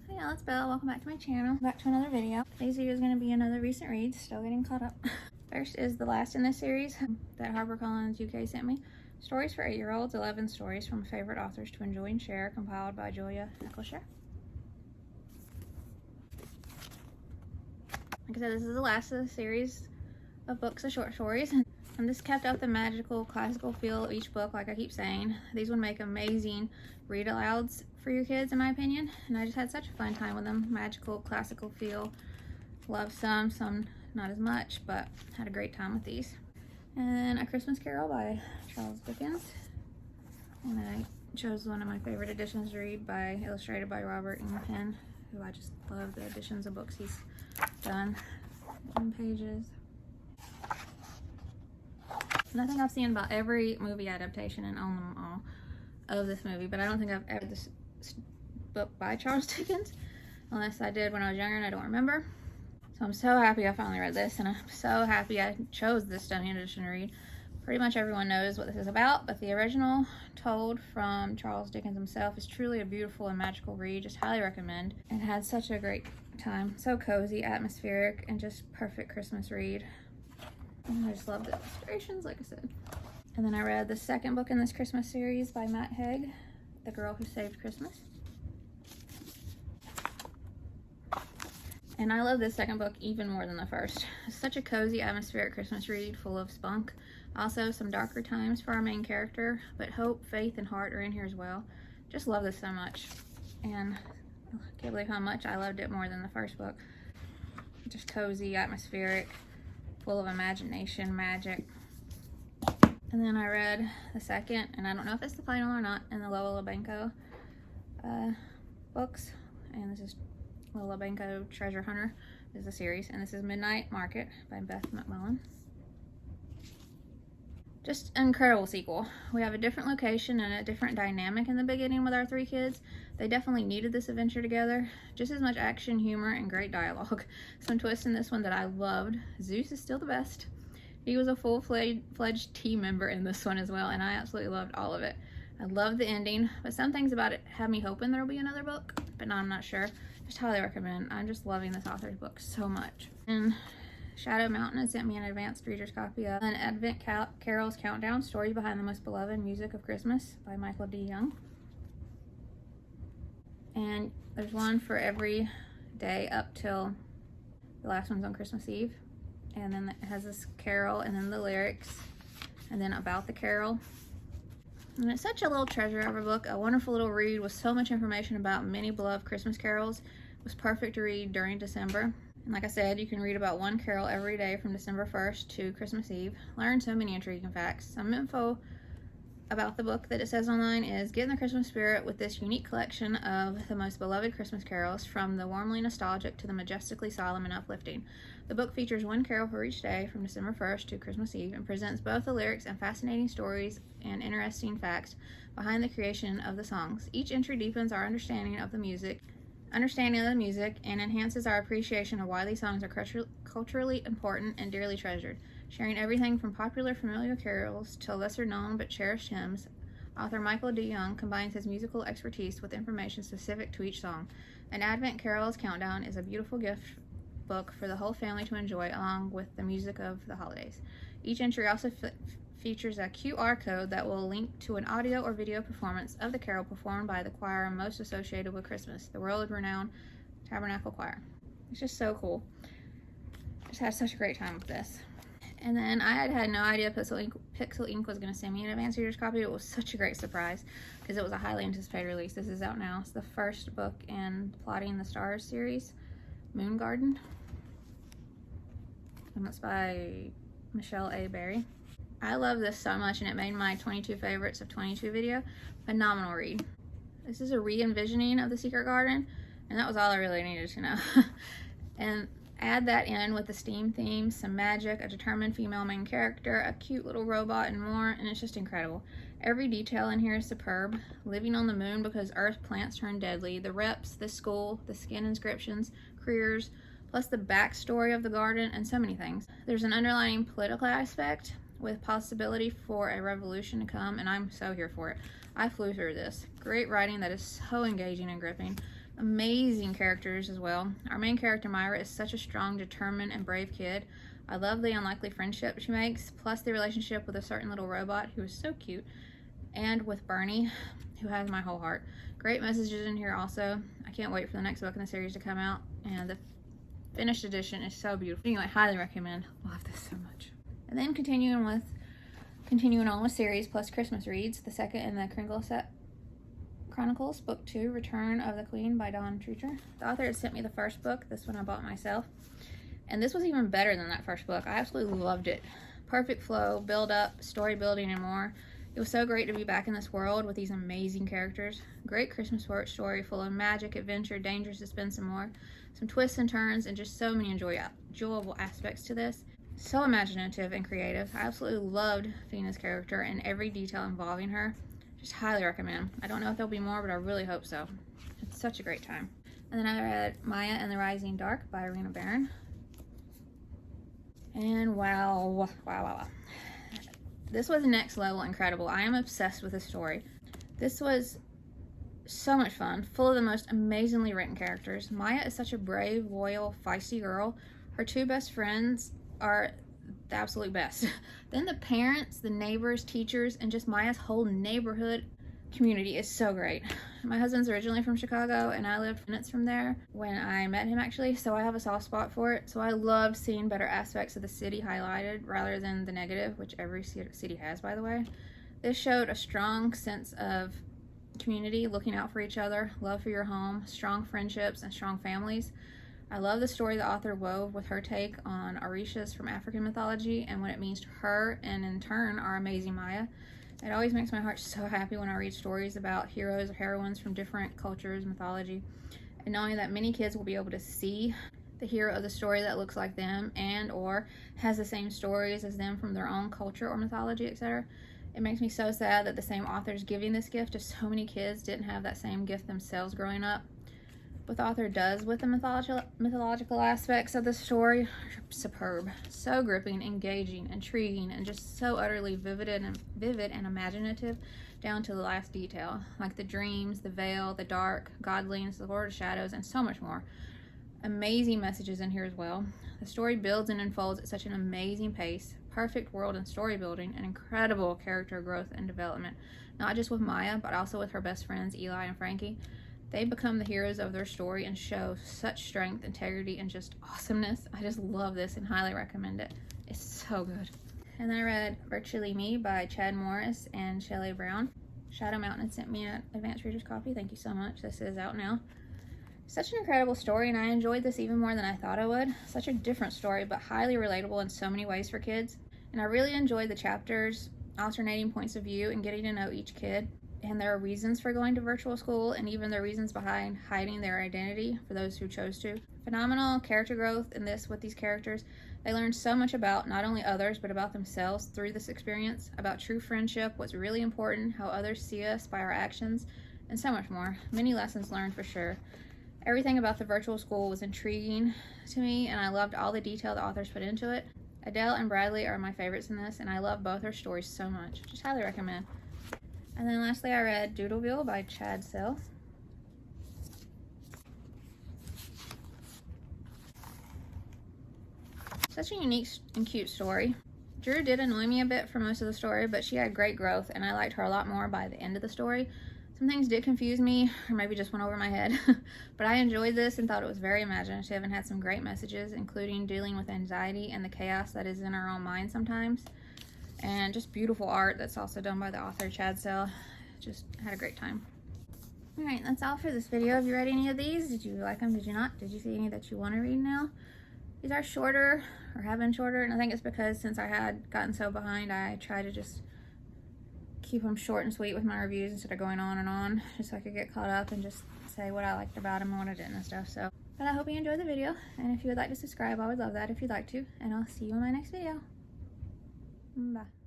Hey, y'all, it's Belle. Welcome back to my channel. Back to another video. Today's video is going to be another recent read. Still getting caught up. First is the last in this series that HarperCollins UK sent me. Stories for 8-year-olds, 11 stories from favorite authors to enjoy and share, compiled by Julia Eccleshare. Like I said, this is the last of the series of books of short stories. And this kept up the magical, classical feel of each book, like I keep saying. These would make amazing read-alouds for your kids, in my opinion. And I just had such a fun time with them. Magical, classical feel. Loved some not as much, but had a great time with these. And A Christmas Carol by Charles Dickens. And I chose one of my favorite editions to read, illustrated by Robert Ingpen, who I just love the editions of books he's done. 1 pages. And I think I've seen about every movie adaptation and own them all of this movie, but I don't think I've ever read this book by Charles Dickens, unless I did when I was younger and I don't remember. So I'm so happy I finally read this, and I'm so happy I chose this stunning edition to read. Pretty much everyone knows what this is about, but the original, told from Charles Dickens himself, is truly a beautiful and magical read. Just highly recommend. And had such a great time. So cozy, atmospheric, and just perfect Christmas read. And I just love the illustrations, like I said. And then I read the second book in this Christmas series by Haig, The Girl Who Saved Christmas. And I love this second book even more than the first. It's such a cozy, atmospheric Christmas read full of spunk. Also some darker times for our main character, but hope, faith, and heart are in here as well. Just love this so much. And I can't believe how much I loved it more than the first book. Just cozy, atmospheric, full of imagination, magic. And then I read the second, and I don't know if it's the final or not, in the Lola Benko books. And this is Lola Benko Treasure Hunter is the series, and this is Midnight Market by Beth McMullen. Just an incredible sequel. We have a different location and a different dynamic in the beginning with our 3 kids. They definitely needed this adventure together. Just as much action, humor, and great dialogue. Some twists in this one that I loved. Zeus is still the best. He was a full-fledged team member in this one as well, and I absolutely loved all of it. I loved the ending, but some things about it have me hoping there'll be another book, but now I'm not sure. Just highly recommend. I'm just loving this author's book so much. And Shadow Mountain has sent me an advanced reader's copy of An Advent Carol's Countdown, Stories Behind the Most Beloved Music of Christmas by Michael D. Young. And there's one for every day up till the last one's on Christmas Eve. And then it has this carol, and then the lyrics, and then about the carol. And it's such a little treasure of a book, a wonderful little read with so much information about many beloved Christmas carols. It was perfect to read during December. And like I said, you can read about one carol every day from December 1st to Christmas Eve. Learn so many intriguing facts. Some info about the book that it says online is: get in the Christmas spirit with this unique collection of the most beloved Christmas carols, from the warmly nostalgic to the majestically solemn and uplifting. The book features one carol for each day from December 1st to Christmas Eve, and presents both the lyrics and fascinating stories and interesting facts behind the creation of the songs. Each entry deepens our understanding of the music, and enhances our appreciation of why these songs are culturally important and dearly treasured. Sharing everything from popular familiar carols to lesser known but cherished hymns, author Michael D. Young combines his musical expertise with information specific to each song. An Advent Carol's Countdown is a beautiful gift book for the whole family to enjoy, along with the music of the holidays. Each entry also features a QR code that will link to an audio or video performance of the carol performed by the choir most associated with Christmas, the world-renowned Tabernacle Choir. It's just so cool. Just had such a great time with this. And then I had no idea Pixel Ink was going to send me an advanced reader's copy. It was such a great surprise because it was a highly anticipated release. This is out now. It's the first book in Plotting the Stars series, Moongarden. And it's by Michelle A. Berry. I love this so much, and it made my 22 favorites of 22 video. Phenomenal read. This is a re-envisioning of the Secret Garden, and that was all I really needed to know. And add that in with the STEAM theme, some magic, a determined female main character, a cute little robot, and more, and it's just incredible. Every detail in here is superb. Living on the moon because Earth plants turn deadly, the reps, the school, the skin inscriptions, careers, plus the backstory of the garden, and so many things. There's an underlying political aspect with possibility for a revolution to come, and I'm so here for it. I flew through this. Great writing that is so engaging and gripping. Amazing characters as well. Our main character, Myra, is such a strong, determined, and brave kid. I love the unlikely friendship she makes, plus the relationship with a certain little robot who is so cute, and with Bernie, who has my whole heart. Great messages in here also. I can't wait for the next book in the series to come out, and the finished edition is so beautiful. Anyway, highly recommend. Love this so much. And then continuing on with series plus Christmas reads, the second in the Kringleset Chronicles, Book 2, Return of the Queen by Treacher. The author had sent me the first book. This one I bought myself. And this was even better than that first book. I absolutely loved it. Perfect flow, build up, story building, and more. It was so great to be back in this world with these amazing characters. Great Christmas story full of magic, adventure, danger, suspense, and more. Some twists and turns, and just so many enjoyable aspects to this. So imaginative and creative. I absolutely loved Fina's character and every detail involving her. Just highly recommend. I don't know if there'll be more, but I really hope so. It's such a great time. And then I read Maya and the Rising Dark by Rena Barron. And wow. This was next level incredible. I am obsessed with this story. This was so much fun, full of the most amazingly written characters. Maya is such a brave, loyal, feisty girl. Her two best friends are the absolute best. Then the parents, the neighbors, teachers, and just Maya's whole neighborhood community is so great. My husband's originally from Chicago, and I lived minutes from there when I met him, actually, so I have a soft spot for it. So I love seeing better aspects of the city highlighted rather than the negative, which every city has, by the way. This showed a strong sense of community, looking out for each other, love for your home, strong friendships, and strong families. I love the story the author wove with her take on Orishas from African mythology and what it means to her, and in turn, our amazing Maya. It always makes my heart so happy when I read stories about heroes or heroines from different cultures, mythology, and knowing that many kids will be able to see the hero of the story that looks like them and or has the same stories as them from their own culture or mythology, etc. It makes me so sad that the same authors giving this gift to so many kids didn't have that same gift themselves growing up. What the author does with the mythological aspects of the story are superb. So gripping, engaging, intriguing, and just so utterly vivid and imaginative down to the last detail, like the dreams, the veil, the dark, godlings, the Lord of Shadows, and so much more. Amazing messages in here as well. The story builds and unfolds at such an amazing pace, perfect world and story building, and incredible character growth and development, not just with Maya, but also with her best friends, Eli and Frankie. They become the heroes of their story and show such strength, integrity, and just awesomeness. I just love this and highly recommend it. It's so good. And then I read Virtually Me by Chad Morris and Shelly Brown. Shadow Mountain had sent me an advanced reader's copy. Thank you so much. This is out now. Such an incredible story, and I enjoyed this even more than I thought I would. Such a different story, but highly relatable in so many ways for kids. And I really enjoyed the chapters, alternating points of view and getting to know each kid. And there are reasons for going to virtual school, and even the reasons behind hiding their identity for those who chose to. Phenomenal character growth in this with these characters. They learn so much about not only others, but about themselves through this experience, about true friendship, what's really important, how others see us by our actions, and so much more. Many lessons learned for sure. Everything about the virtual school was intriguing to me, and I loved all the detail the authors put into it. Adele and Bradley are my favorites in this, and I love both their stories so much. Just highly recommend. And then lastly, I read Doodleville by Chad Sell. Such a unique and cute story. Drew did annoy me a bit for most of the story, but she had great growth, and I liked her a lot more by the end of the story. Some things did confuse me, or maybe just went over my head, but I enjoyed this and thought it was very imaginative and had some great messages, including dealing with anxiety and the chaos that is in our own mind sometimes. And just beautiful art that's also done by the author Chad Sell. Just had a great time. Alright, that's all for this video. Have you read any of these? Did you like them? Did you not? Did you see any that you want to read now? These are shorter, or have been shorter, and I think it's because since I had gotten so behind, I try to just keep them short and sweet with my reviews instead of going on and on, just so I could get caught up and just say what I liked about them and what I didn't and stuff. So, but I hope you enjoyed the video, and if you would like to subscribe, I would love that if you'd like to, and I'll see you in my next video. Bye.